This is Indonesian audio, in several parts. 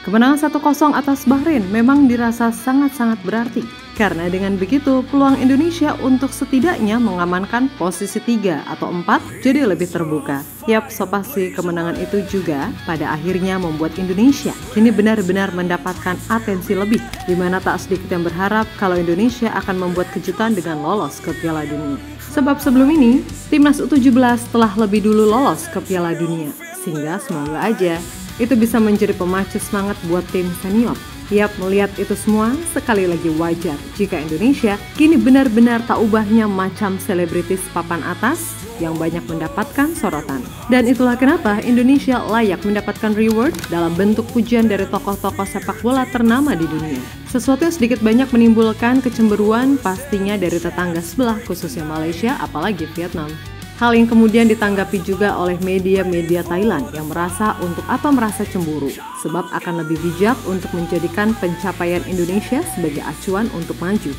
Kemenangan 1-0 atas Bahrain memang dirasa sangat-sangat berarti. Karena dengan begitu, peluang Indonesia untuk setidaknya mengamankan posisi 3 atau 4 jadi lebih terbuka. Yap, so pasti kemenangan itu juga pada akhirnya membuat Indonesia kini benar-benar mendapatkan atensi lebih, di mana tak sedikit yang berharap kalau Indonesia akan membuat kejutan dengan lolos ke Piala Dunia. Sebab sebelum ini, Timnas U17 telah lebih dulu lolos ke Piala Dunia, sehingga semoga aja itu bisa menjadi pemacu semangat buat tim senior. Yap, melihat itu semua sekali lagi wajar jika Indonesia kini benar-benar tak ubahnya macam selebritis papan atas yang banyak mendapatkan sorotan. Dan itulah kenapa Indonesia layak mendapatkan reward dalam bentuk pujian dari tokoh-tokoh sepak bola ternama di dunia. Sesuatu yang sedikit banyak menimbulkan kecemburuan pastinya dari tetangga sebelah, khususnya Malaysia apalagi Vietnam. Hal yang kemudian ditanggapi juga oleh media-media Thailand yang merasa untuk apa merasa cemburu, sebab akan lebih bijak untuk menjadikan pencapaian Indonesia sebagai acuan untuk maju.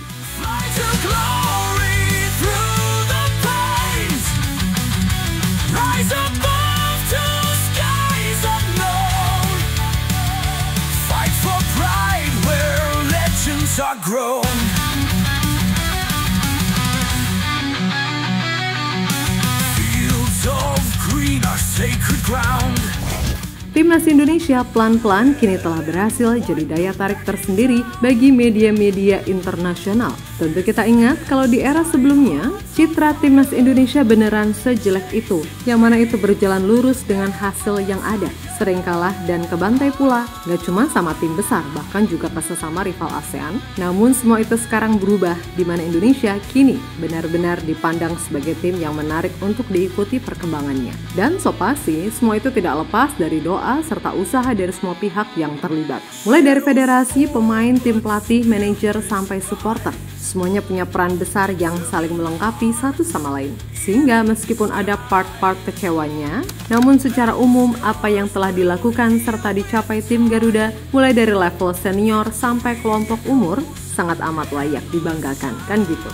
Timnas Indonesia pelan-pelan kini telah berhasil jadi daya tarik tersendiri bagi media-media internasional. Tentu kita ingat kalau di era sebelumnya, citra Timnas Indonesia beneran sejelek itu, yang mana itu berjalan lurus dengan hasil yang ada. Sering kalah dan kebantai pula, gak cuma sama tim besar, bahkan juga ke sesama rival ASEAN. Namun semua itu sekarang berubah, di mana Indonesia kini benar-benar dipandang sebagai tim yang menarik untuk diikuti perkembangannya. Dan so pasti, semua itu tidak lepas dari doa serta usaha dari semua pihak yang terlibat. Mulai dari federasi, pemain, tim pelatih, manajer, sampai supporter. Semuanya punya peran besar yang saling melengkapi satu sama lain. Sehingga meskipun ada part-part kecewanya, namun secara umum apa yang telah dilakukan serta dicapai tim Garuda mulai dari level senior sampai kelompok umur sangat amat layak dibanggakan, kan gitu.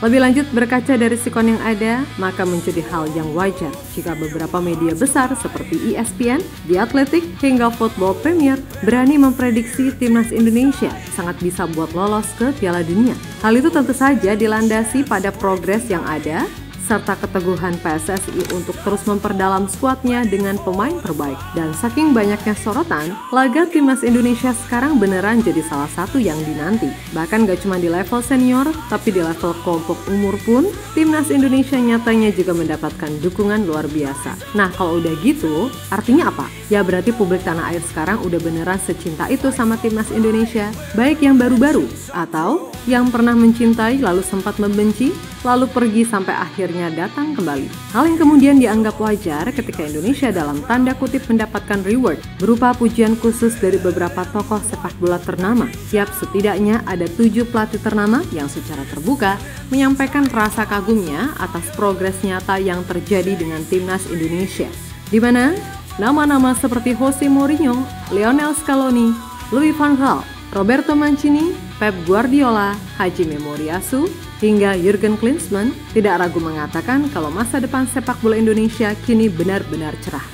Lebih lanjut, berkaca dari sikon yang ada, maka menjadi hal yang wajar jika beberapa media besar seperti ESPN, The Athletic, hingga Football Premier berani memprediksi Timnas Indonesia sangat bisa buat lolos ke Piala Dunia. Hal itu tentu saja dilandasi pada progres yang ada, serta keteguhan PSSI untuk terus memperdalam skuadnya dengan pemain terbaik. Dan saking banyaknya sorotan, laga Timnas Indonesia sekarang beneran jadi salah satu yang dinanti. Bahkan gak cuma di level senior, tapi di level kelompok umur pun, Timnas Indonesia nyatanya juga mendapatkan dukungan luar biasa. Nah, kalau udah gitu, artinya apa? Ya berarti publik tanah air sekarang udah beneran secinta itu sama Timnas Indonesia, baik yang baru-baru, atau yang pernah mencintai lalu sempat membenci, lalu pergi sampai akhirnya datang kembali. Hal yang kemudian dianggap wajar ketika Indonesia dalam tanda kutip mendapatkan reward berupa pujian khusus dari beberapa tokoh sepak bola ternama. Siap, setidaknya ada 7 pelatih ternama yang secara terbuka menyampaikan rasa kagumnya atas progres nyata yang terjadi dengan Timnas Indonesia. Di mana nama-nama seperti Jose Mourinho, Lionel Scaloni, Louis van Gaal, Roberto Mancini, Pep Guardiola, Hajime Moriyasu, hingga Jurgen Klinsmann tidak ragu mengatakan kalau masa depan sepak bola Indonesia kini benar-benar cerah.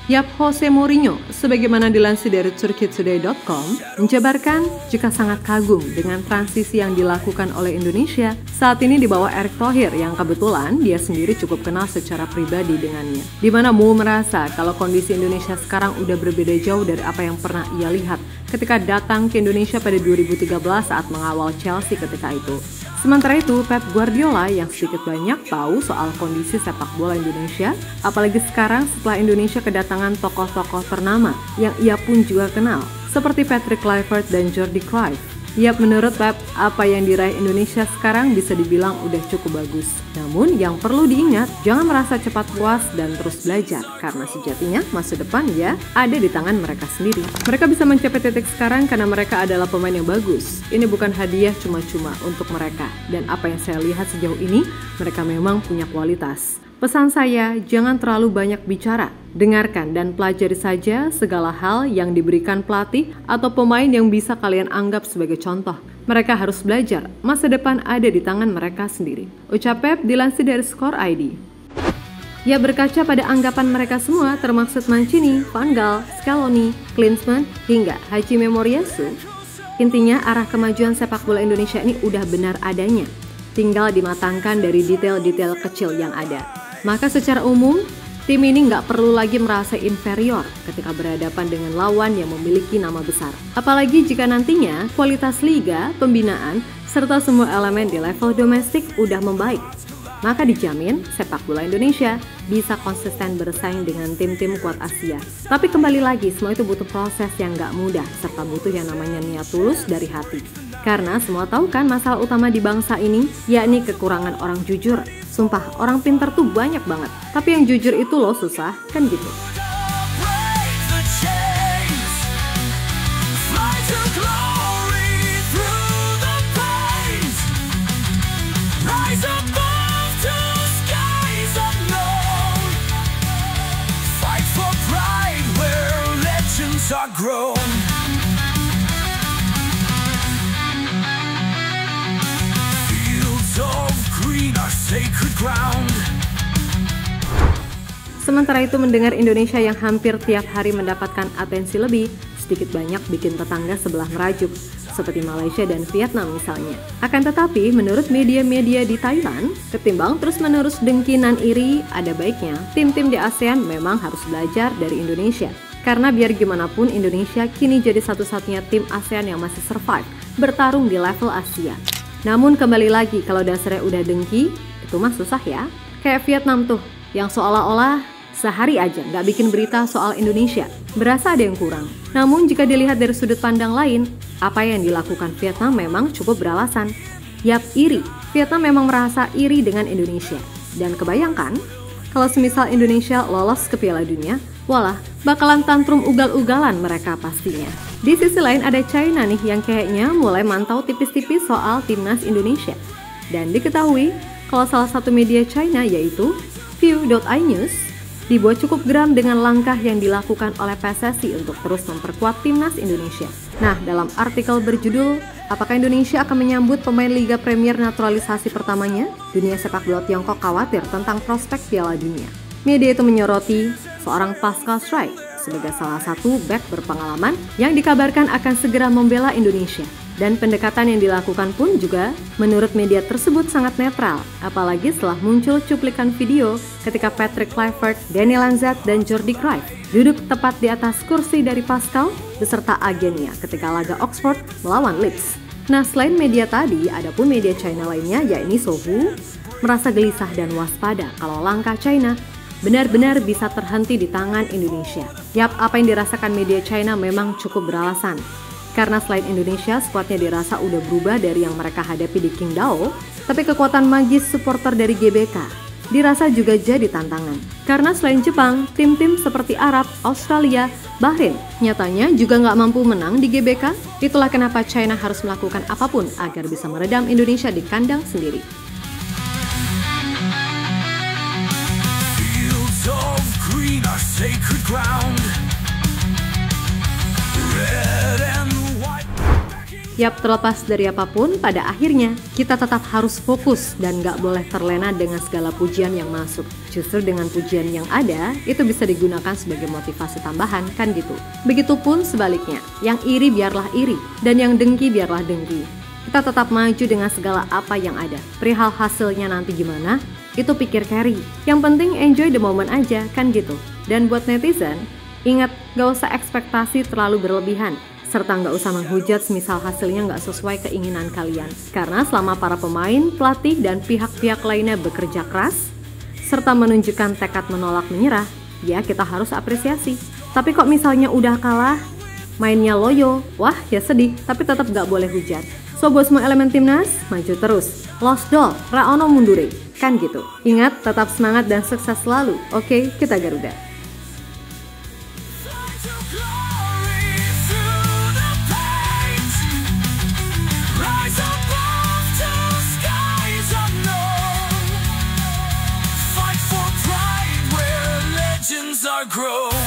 Yap, Jose Mourinho, sebagaimana dilansir dari turkitoday.com, menjabarkan jika sangat kagum dengan transisi yang dilakukan oleh Indonesia saat ini di bawah Erick Thohir yang kebetulan dia sendiri cukup kenal secara pribadi dengannya. Di mana Mo merasa kalau kondisi Indonesia sekarang udah berbeda jauh dari apa yang pernah ia lihat ketika datang ke Indonesia pada 2013 saat mengawal Chelsea ketika itu. Sementara itu, Pep Guardiola yang sedikit banyak tahu soal kondisi sepak bola Indonesia, apalagi sekarang setelah Indonesia kedatangan tokoh-tokoh ternama yang ia pun juga kenal, seperti Patrick Kluivert dan Jordi Cruyff. Yap, menurut Pep, apa yang diraih Indonesia sekarang bisa dibilang udah cukup bagus. Namun yang perlu diingat, jangan merasa cepat puas dan terus belajar, karena sejatinya masa depan ya ada di tangan mereka sendiri. Mereka bisa mencapai titik sekarang karena mereka adalah pemain yang bagus. Ini bukan hadiah cuma-cuma untuk mereka. Dan apa yang saya lihat sejauh ini, mereka memang punya kualitas. Pesan saya, jangan terlalu banyak bicara. Dengarkan dan pelajari saja segala hal yang diberikan pelatih atau pemain yang bisa kalian anggap sebagai contoh. Mereka harus belajar, masa depan ada di tangan mereka sendiri. Ucap Pep dilansir dari Score ID. Ya, berkaca pada anggapan mereka semua termaksud Mancini, Van Gaal, Scaloni, Klinsmann, hingga Hajime Moriyasu. Intinya arah kemajuan sepak bola Indonesia ini udah benar adanya. Tinggal dimatangkan dari detail-detail kecil yang ada. Maka secara umum, tim ini nggak perlu lagi merasa inferior ketika berhadapan dengan lawan yang memiliki nama besar. Apalagi jika nantinya kualitas liga, pembinaan, serta semua elemen di level domestik udah membaik. Maka dijamin sepak bola Indonesia bisa konsisten bersaing dengan tim-tim kuat Asia. Tapi kembali lagi, semua itu butuh proses yang nggak mudah, serta butuh yang namanya niat tulus dari hati. Karena semua tahu kan masalah utama di bangsa ini, yakni kekurangan orang jujur. Sumpah, orang pintar tuh banyak banget, tapi yang jujur itu loh susah, kan gitu. Sementara itu, mendengar Indonesia yang hampir tiap hari mendapatkan atensi lebih, sedikit banyak bikin tetangga sebelah merajuk, seperti Malaysia dan Vietnam misalnya. Akan tetapi, menurut media-media di Thailand, ketimbang terus-menerus dengkinan iri, ada baiknya tim-tim di ASEAN memang harus belajar dari Indonesia. Karena biar gimana pun Indonesia kini jadi satu-satunya tim ASEAN yang masih survive, bertarung di level Asia. Namun kembali lagi, kalau dasarnya udah dengki, itu mah susah ya. Kayak Vietnam tuh, yang seolah-olah sehari aja nggak bikin berita soal Indonesia. Berasa ada yang kurang. Namun jika dilihat dari sudut pandang lain, apa yang dilakukan Vietnam memang cukup beralasan. Yap, iri. Vietnam memang merasa iri dengan Indonesia. Dan kebayangkan, kalau semisal Indonesia lolos ke Piala Dunia, walah, bakalan tantrum ugal-ugalan mereka pastinya. Di sisi lain ada China nih yang kayaknya mulai mantau tipis-tipis soal timnas Indonesia. Dan diketahui kalau salah satu media China yaitu View.iNews dibuat cukup geram dengan langkah yang dilakukan oleh PSSI untuk terus memperkuat timnas Indonesia. Nah, dalam artikel berjudul "Apakah Indonesia akan menyambut pemain Liga Premier naturalisasi pertamanya? Dunia sepak bola Tiongkok khawatir tentang prospek Piala Dunia." Media itu menyoroti seorang Pascal Struijk sebagai salah satu bek berpengalaman yang dikabarkan akan segera membela Indonesia. Dan pendekatan yang dilakukan pun juga menurut media tersebut sangat netral, apalagi setelah muncul cuplikan video ketika Patrick Kluivert, Danny Lanzat, dan Jordi Cruyff duduk tepat di atas kursi dari Pascal beserta agennya ketika laga Oxford melawan Leeds. Nah, selain media tadi, ada pun media China lainnya yakni Sohu merasa gelisah dan waspada kalau langkah China benar-benar bisa terhenti di tangan Indonesia. Yap, apa yang dirasakan media China memang cukup beralasan. Karena selain Indonesia, skuadnya dirasa udah berubah dari yang mereka hadapi di Qingdao, tapi kekuatan magis supporter dari GBK dirasa juga jadi tantangan. Karena selain Jepang, tim-tim seperti Arab, Australia, Bahrain nyatanya juga nggak mampu menang di GBK. Itulah kenapa China harus melakukan apapun agar bisa meredam Indonesia di kandang sendiri. Fields of green are sacred ground. Yap, terlepas dari apapun, pada akhirnya kita tetap harus fokus dan gak boleh terlena dengan segala pujian yang masuk. Justru dengan pujian yang ada, itu bisa digunakan sebagai motivasi tambahan, kan gitu. Begitupun sebaliknya, yang iri biarlah iri, dan yang dengki biarlah dengki. Kita tetap maju dengan segala apa yang ada. Perihal hasilnya nanti gimana, itu pikir carry. Yang penting enjoy the moment aja, kan gitu. Dan buat netizen, ingat gak usah ekspektasi terlalu berlebihan. Serta nggak usah menghujat semisal hasilnya nggak sesuai keinginan kalian. Karena selama para pemain, pelatih, dan pihak-pihak lainnya bekerja keras, serta menunjukkan tekad menolak menyerah, ya kita harus apresiasi. Tapi kok misalnya udah kalah, Mainnya loyo, wah ya sedih, tapi tetap gak boleh hujan. So buat semua elemen timnas, maju terus. Lost doll, ra ono mundure, kan gitu. Ingat, tetap semangat dan sukses selalu. Oke, kita Garuda. Are grow.